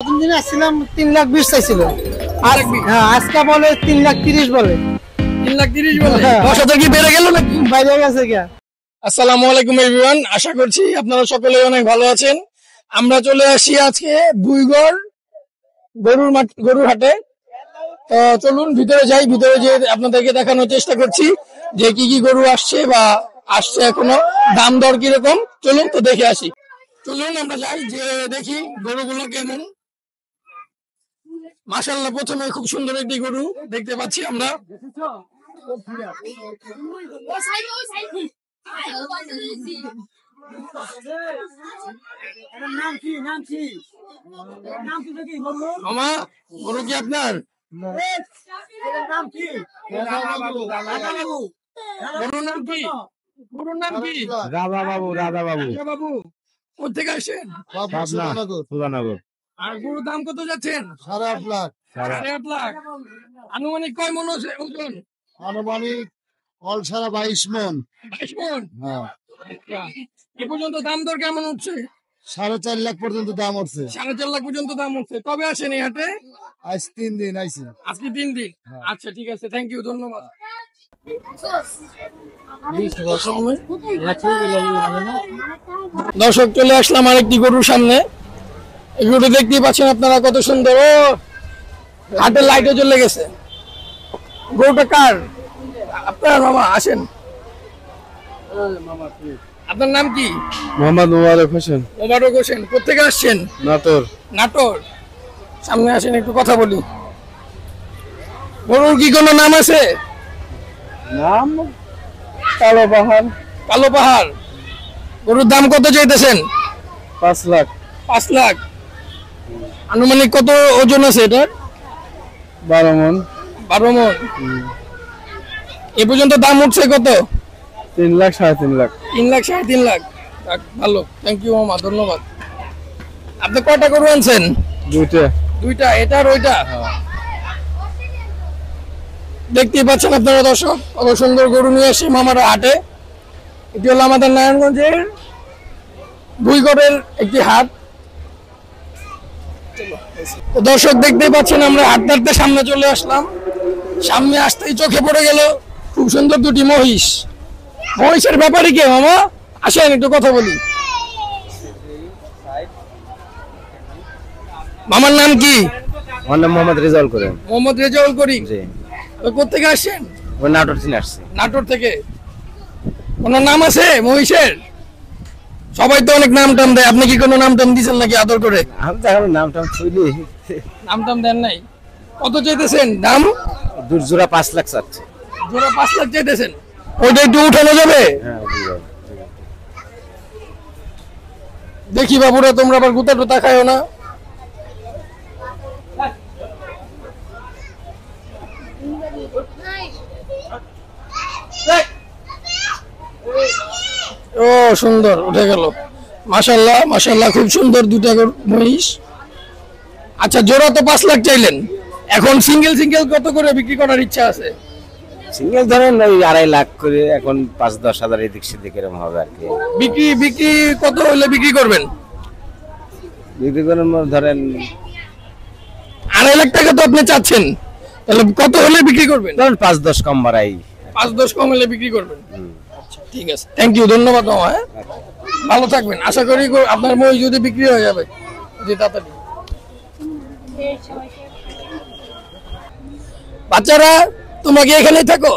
প্রথম দিন আসছিলাম 3,20,000 চাইছিল, আর হ্যাঁ আজকে বলে 3,30,000 বলে। 3,30,000 বলে 10,000 কি বেড়ে গেল নাকি? বাইরে গেছে গিয়া। আসসালামু আলাইকুম এভরিওয়ান, আশা করছি আপনারা সকলে অনেক ভালো আছেন। আমরা চলে আসি আজকে ভুইগড় গরুর হাটে। তো চলুন ভিতরে যাই, ভিতরে যে আপনাদেরকে দেখানোর চেষ্টা করছি যে কি কি গরু আসছে বা আসছে এখনো, দাম দর কিরকম। চলুন তো দেখে আসি। চলুন আমরা যাই, যে দেখি গরুগুলো কেমন। মাশাআল্লাহ, প্রথমে খুব সুন্দর একটি গরু দেখতে পাচ্ছি আমরা। মামা, গরু কি আপনার? গরুর নাম কি? গরুর নাম কি? রাধা বাবু। বাবু, কোথেকে আসেন? সুধানগর। আর গরুর দাম কত যাচ্ছেন? 8.5 লাখ। 8.5 লাখ। আনুমানিক কয় মন আছে ওজন? আনুমানিক অল সারা 22 মন। 22 মন। হ্যাঁ, এ পর্যন্ত দাম দর কেমন হচ্ছে? 4.5 লাখ পর্যন্ত দাম হচ্ছে। 4.5 লাখ পর্যন্ত দাম হচ্ছে। কবে আসেন এই হাটে? আজ 3 দিন আইছে। আজকে 3 দিন। আচ্ছা ঠিক আছে, থ্যাংক ইউ, ধন্যবাদ। দর্শক, চলে আসলাম আরেকটি গরুর সামনে। এই গরু দেখতেই পাচ্ছেন আপনারা, কত সুন্দর। ও হাটের লাইটও জ্বলে গেছে। গরুটা কার? আপনার? মামা আসেন। আপনার নাম কি? মোহাম্মদ মোবারক হোসেন। মোবারক হোসেন। কোথেকে আসছেন? নাটোর। নাটোর। সামনে আসেন, একটু কথা বলি। গরুর কি কোনো নাম আছে? নাম কালো পাহাড়। কালো পাহাড়। গরুর দাম কত চাইতেছেন? 5 লাখ। 5 লাখ। আনুমানিক কত ওজন আছে এটার? 12 মন। 12 মন। এ পর্যন্ত দাম উঠছে কত? 3 লাখ 3.5 লাখ। 3 লাখ 3.5 লাখ। যাক, ভালো, থ্যাংক ইউ মামা, ধন্যবাদ। আপনি কয়টা গরু আনছেন? দুইটা, এটা আর ওইটা। দেখতেই পাচ্ছেন আপনারা দর্শক, কত সুন্দর গরু নিয়ে আসে মামারা হাটে। এটি হলো আমাদের নারায়ণগঞ্জের ভুইগড়ের একটি হাট। তো দর্শক, দেখতেই পাচ্ছেন আমরা হাঁটতে সামনে চলে আসলাম। সামনে আসতেই চোখে পড়ে গেল খুব সুন্দর দুটি মহিষ। মহিষের ব্যাপারে কে মামা? আসেন একটু কথা বলি। মামার নাম কি? আমার নাম মোহাম্মদ রেজাউল করিম। মোহাম্মদ রেজাউল করিম। জি। কোথেকে আসছেন? ওই নাটোর থেকে আসছি। নাটোর থেকে। কোন নাম আছে মহিষের? সবাই তো অনেক নাম টাম দেয়, আপনি কি কোনো নাম টাম দিয়েছেন নাকি আদর করে? আমি তো এখন নাম টাম শুনি। নাম টাম দেন নাই? কত চাইতেছেন দাম? জোড়া 5 লাখ চাচ্ছে। জোড়া 5 লাখ চাইতেছেন। ওইটা একটু উঠানো যাবে? হ্যাঁ, দেখি বাবুরা, তোমরা আবার গুতা টুতা খাইও না। ও সুন্দর, উঠে গেল। মাশাআল্লাহ মাশাআল্লাহ, খুব সুন্দর দুটা মহিষ। আচ্ছা, জোড়া তো 5 লাখ চাইলেন, এখন সিঙ্গেল কত করে বিক্রি করার ইচ্ছা আছে? সিঙ্গেল ধরেন ওই 2.5 লাখ করে, এখন 5-10 হাজার এদিক সেদিক এরকম হবে আর কি। বিক্রি কত হলে বিক্রি করবেন? বিক্রি করেন ধরেন 2.5 লাখ টাকা তো আপনি চাচ্ছেন, তাহলে কত হলে বিক্রি করবেন? ধরেন 5-10 কম বাড়াই। 5-10 কম হলে বিক্রি করবেন। আচ্ছা ঠিক আছে, থ্যাংক ইউ, ধন্যবাদ মামা। হ্যাঁ, ভালো থাকবেন। আশা করি আপনার মহিষ যদি বিক্রি হয়ে যাবে যে তাড়াতাড়ি। বাচ্চারা, তোমরা কি এখানেই থাকো?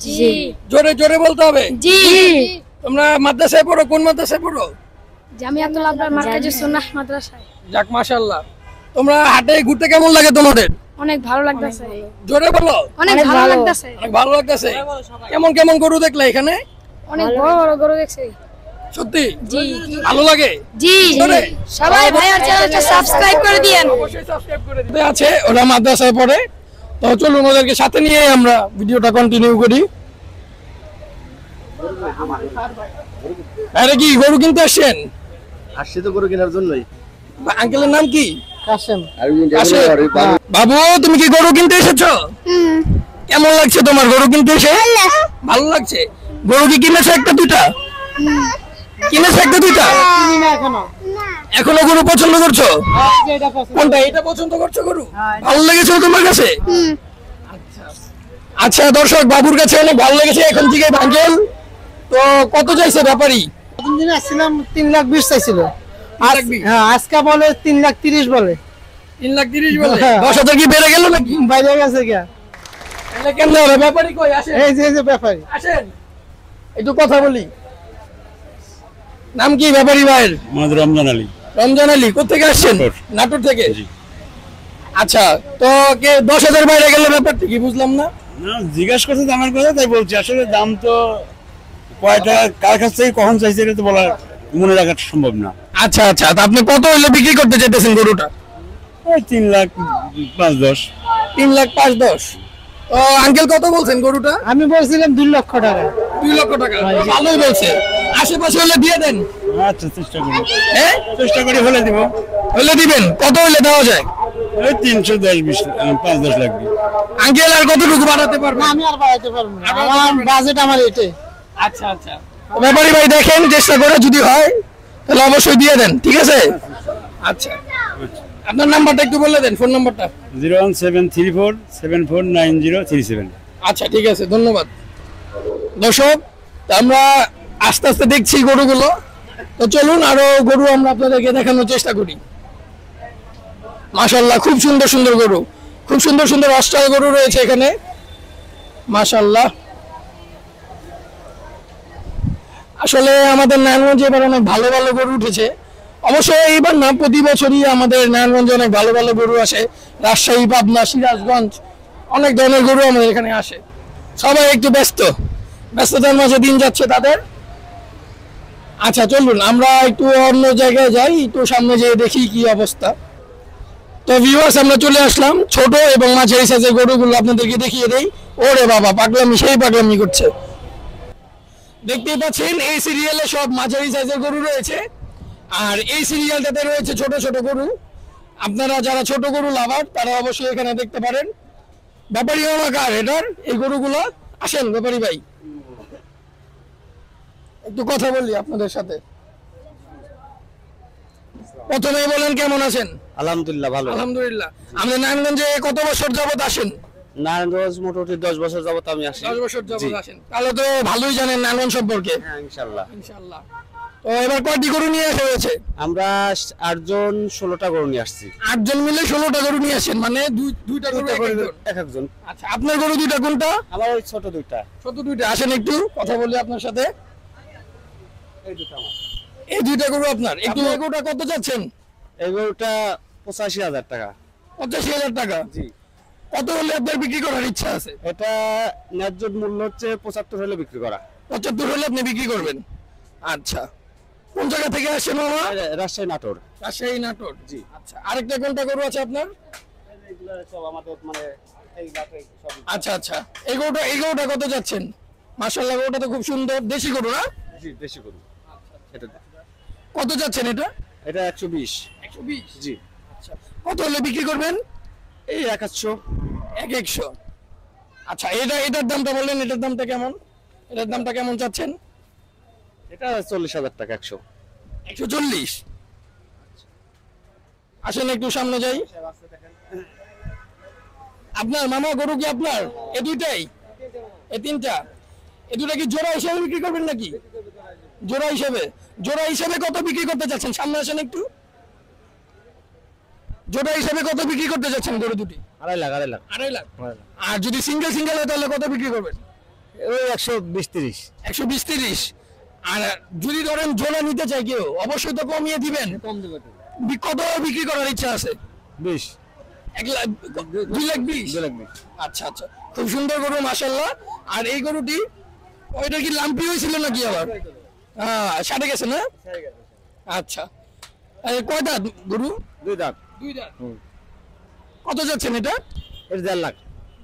জি। জোরে জোরে বলতে হবে। জি। তোমরা মাদ্রাসায় পড়ো? কোন মাদ্রাসায় পড়ো? জামিয়াতুল আবরার মার্কাজুস সুন্নাহ মাদ্রাসায়। যাক, মাশাআল্লাহ। তোমরা হাটে ঘুরতে কেমন লাগে তোমাদের? অনেক ভালো লাগতেছে। জোরে বলো। অনেক ভালো লাগতেছে। অনেক ভালো লাগতেছে। কেমন গরু দেখলে এখানে? অনেক বড় বড় গরু দেখছি। সত্যি? জি। ভালো লাগে? জি। জোরে। সবাই ভাইয়ার চ্যানেলটা সাবস্ক্রাইব করে দিয়েন। অবশ্যই সাবস্ক্রাইব করে দিতে আছে, ওরা মাদ্রাসায় পড়ে। তো চলুন ওদেরকে সাথে নিয়ে আমরা ভিডিওটা কন্টিনিউ করি। আরে কি গরু কিনতে আসছেন? আসছে তো গরু কেনার জন্যই। আঙ্কেলের নাম কি? কাশেম। বাবু, তুমি কি গরু কিনতে এসেছো? কেমন লাগছে তোমার গরু কিনতে এসে? ভালো লাগছে। গরু কি কিনেছো একটা দুটা? কিনেছো একটা দুইটা? কিনি না এখনো। এখনো গরু পছন্দ করছো? এই যে এটা পছন্দ। কোনটা? এটা পছন্দ করছো গরু? হ্যাঁ। ভালো লেগেছে তোমার কাছে? আচ্ছা দর্শক, বাবুর কাছে অনেক ভালো লেগেছে। এখন থেকে আঙ্কেল তো কত চাইছে ব্যাপারী? প্রথম দিন আসছিলাম 3,20,000 চাইছিল। 3,20,000? হ্যাঁ, আজকে বলে 3,30,000 বলে। 3,30,000 বলে? হ্যাঁ। 10,000 কি বেড়ে গেল নাকি? বাইরে গেছে গিয়া। তাহলে কেমনে হবে? ব্যাপারী কই? আসেন এই যে ব্যাপারী। আসেন, একটু কথা বলি। নাম কি ব্যাপারী ভাইয়ের? আমাদের রমজান আলী। রমজান আলী। কোথেকে আসছেন? নাটোর। নাটোর থেকে। জি। আচ্ছা, তো কে 10,000 বাইরে গেলে ব্যাপারটা কি বুঝলাম না। না, জিজ্ঞাসা করছে দামের কথা, তাই বলছি। আসলে দাম তো কয়টা কার কাছ থেকে কখন চাইছে এটা তো বলা মনে রাখা সম্ভব না। আচ্ছা আচ্ছা, তা আপনি কত হইলে বিক্রি করতে চাইতেছেন গরুটা? ওই 3,05,10,000। 3,05,10,000। তো আঙ্কেল কত বলছেন গরুটা? আমি বলছিলাম 2 লক্ষ টাকা। 2 লক্ষ টাকা। ভালোই বলছে। আশেপাশে হলে দিয়ে দেন। আচ্ছা, চেষ্টা করি। হ্যাঁ, চেষ্টা করি হলে দিব। হলে দিবেন। কত হইলে দেওয়া যায়? ওই 310-20, 5-10 লাগবে। আঙ্কেল আর কতটুকু বাড়াতে পারবেন? না, আমি আর বাড়াইতে পারবো না। আমার বাজেট আমার এটাই। আচ্ছা আচ্ছা, ব্যাপারী ভাই দেখেন, চেষ্টা করে যদি হয় তাহলে অবশ্যই দিয়ে দেন, ঠিক আছে? আচ্ছা, আপনার নাম্বারটা একটু বলে দেন, ফোন নাম্বারটা। 01734749037। আচ্ছা ঠিক আছে, ধন্যবাদ। দর্শক, তা আমরা আস্তে আস্তে দেখছি গরুগুলো, তো চলুন আরো গরু আমরা আপনাদেরকে দেখানোর চেষ্টা করি। মাশাআল্লাহ, খুব সুন্দর সুন্দর গরু, খুব সুন্দর সুন্দর অস্ট্রাল গরু রয়েছে এখানে, মাশাআল্লাহ। আসলে আমাদের নারায়ণগঞ্জে এবার অনেক ভালো ভালো গরু উঠেছে। অবশ্যই এইবার না, প্রতি বছরই আমাদের নারায়ণগঞ্জে অনেক ভালো ভালো গরু আসে। রাজশাহী, পাবনা, সিরাজগঞ্জ, অনেক ধরনের গরু আমাদের এখানে আসে। সবাই একটু ব্যস্ততার মাঝে দিন যাচ্ছে তাদের। আচ্ছা চলুন আমরা একটু অন্য জায়গায় যাই, একটু সামনে যেয়ে দেখি কি অবস্থা। তো ভিউয়ার্স, আমরা চলে আসলাম ছোট এবং মাঝারি সাইজের গরুগুলো আপনাদেরকে দেখিয়ে দেই। ওরে বাবা, পাগলামি, সেই পাগলামি করছে। দেখতেই পাচ্ছেন এই সিরিয়ালে সব মাঝারি সাইজের গরু রয়েছে, আর এই সিরিয়ালটাতে রয়েছে ছোট ছোট গরু। আপনারা যারা ছোট গরু লাভার তারা অবশ্যই এখানে দেখতে পারেন। ব্যাপারী এলাকার এটার এই গরুগুলো। আসেন ব্যাপারী ভাই, একটু কথা বলি আপনাদের সাথে। প্রথমে বলেন কেমন আছেন? আলহামদুলিল্লাহ ভালো। আলহামদুলিল্লাহ। আমাদের নারায়ণগঞ্জে কত বছর যাবত আসেন? নারায়ণগঞ্জ মোটামুটি 10 বছর যাবত আমি আসি। 10 বছর যাবত আসেন, তাহলে তো ভালোই জানেন নারায়ণগঞ্জ সম্পর্কে। হ্যাঁ, ইনশাআল্লাহ। ইনশাআল্লাহ। তো এবার কয়টি গরু নিয়ে আসা হয়েছে? আমরা 8 জন 16টা গরু নিয়ে আসছি। 8 জন মিলে 16টা গরু নিয়ে আসেন, মানে দুইটা গরু এক একজন। এক একজন। আচ্ছা, আপনার গরু দুইটা কোনটা? আমার ওই ছোট দুইটা। ছোট দুইটা। আসেন একটু কথা বলি আপনার সাথে। এই দুটো আমার। এই দুইটা গরু আপনার। একটু এই গরুটা কত যাচ্ছেন? এই গরুটা 85,000 টাকা। 85,000 টাকা। জি। কত হলে আপনার বিক্রি করার ইচ্ছা আছে? এটা ন্যায্য মূল্য হচ্ছে 75 হলে বিক্রি করা। 75 হলে আপনি বিক্রি করবেন। আচ্ছা, কোন জায়গা থেকে আসছেন মামা? রাজশাহী নাটোর। রাজশাহী নাটোর। জি। আচ্ছা, আরেকটা কোনটা গরু আছে আপনার? এগুলো সব আমাদের মানে এই লাটে সব। আচ্ছা আচ্ছা, এই গরুটা কত যাচ্ছেন? মাশাআল্লাহ, গরুটা তো খুব সুন্দর, দেশি গরু না? জি, দেশি গরু। এটা কত যাচ্ছেন এটা? এটা 120। 120। জি। আচ্ছা, কত হলে বিক্রি করবেন? এই 100। 100। আচ্ছা, এটার দামটা বললেন, এটার দামটা কেমন? এটার দামটা কেমন চাচ্ছেন? এটা 40,000 টাকা। 100। 140। আসেন একটু সামনে যাই। আপনার মামা গরু কি আপনার? এই দুইটাই? এই তিনটা? এই দুটা কি জোড়া হিসেবে বিক্রি করবেন নাকি? জোড়া হিসেবে। জোড়া হিসেবে কত বিক্রি করতে চাচ্ছেন? সামনে আসেন একটু। জোড়া হিসেবে কত বিক্রি করতে যাচ্ছেন গরু দুটি? 2.5 লাখ। 2.5 লাখ। আর যদি সিঙ্গেল সিঙ্গেল হয় তাহলে কত বিক্রি করবেন? ওই 120-30। 120-30। আর যদি ধরেন জোড়া নিতে চাই কেউ, অবশ্যই তো কমিয়ে দিবেন। কম দেবে তো। কত বিক্রি করার ইচ্ছা আছে? 20। 2,20,000। 2,20,000। আচ্ছা আচ্ছা, খুব সুন্দর গরু মাশাআল্লাহ। আর এই গরুটি, ওইটা কি লাম্পি হয়েছিল নাকি আবার? হ্যাঁ, সাড়ে গেছে না? আচ্ছা, কয় দাঁত গরু? 2 দাঁত। 2 দাঁত। কত যাচ্ছেন এটা? এর 1.5 লাখ।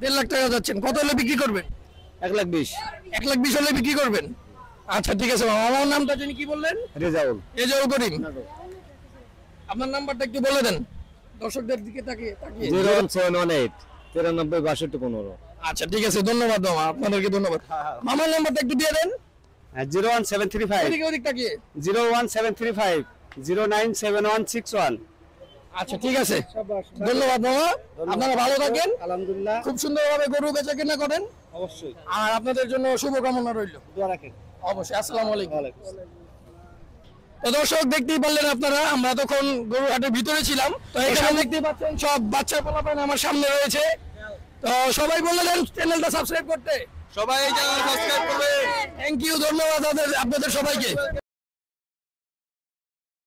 1.5 লাখ টাকা যাচ্ছেন। কত হলে বিক্রি করবেন? 1,20,000। 1,20,000 হলে বিক্রি করবেন। আচ্ছা ঠিক আছে মামা, আমার নামটা জানি কি বললেন? রেজাউল। রেজাউল করিম। আপনার নাম্বারটা একটু বলে দেন দর্শকদের দিকে তাকিয়ে। 01718 93 62 15। আচ্ছা ঠিক আছে, ধন্যবাদ মামা, আপনাদেরকে ধন্যবাদ। মামার নাম্বারটা একটু দিয়ে দেন। 01735 ওদিকে ওদিক তাকিয়ে 01735 097161। আচ্ছা ঠিক আছে, ধন্যবাদ মামা, আপনারা ভালো থাকেন, আলহামদুলিল্লাহ, খুব সুন্দরভাবে গরু বেচা কেনা করেন, অবশ্যই আর আপনাদের জন্য শুভকামনা রইল। দোয়া রাখেন। অবশ্যই, আসসালামু আলাইকুম। তো দর্শক দেখতেই পারলেন আপনারা, আমরা তখন গরুহাটের ভিতরে ছিলাম, তো এখানে দেখতেই পাচ্ছেন সব বাচ্চা পোলাপান আমার সামনে রয়েছে। তো সবাই বললেন চ্যানেলটা সাবস্ক্রাইব করতে, সবাই চ্যানেল সাবস্ক্রাইব করবে। থ্যাংক ইউ, ধন্যবাদ আপনাদের সবাইকে।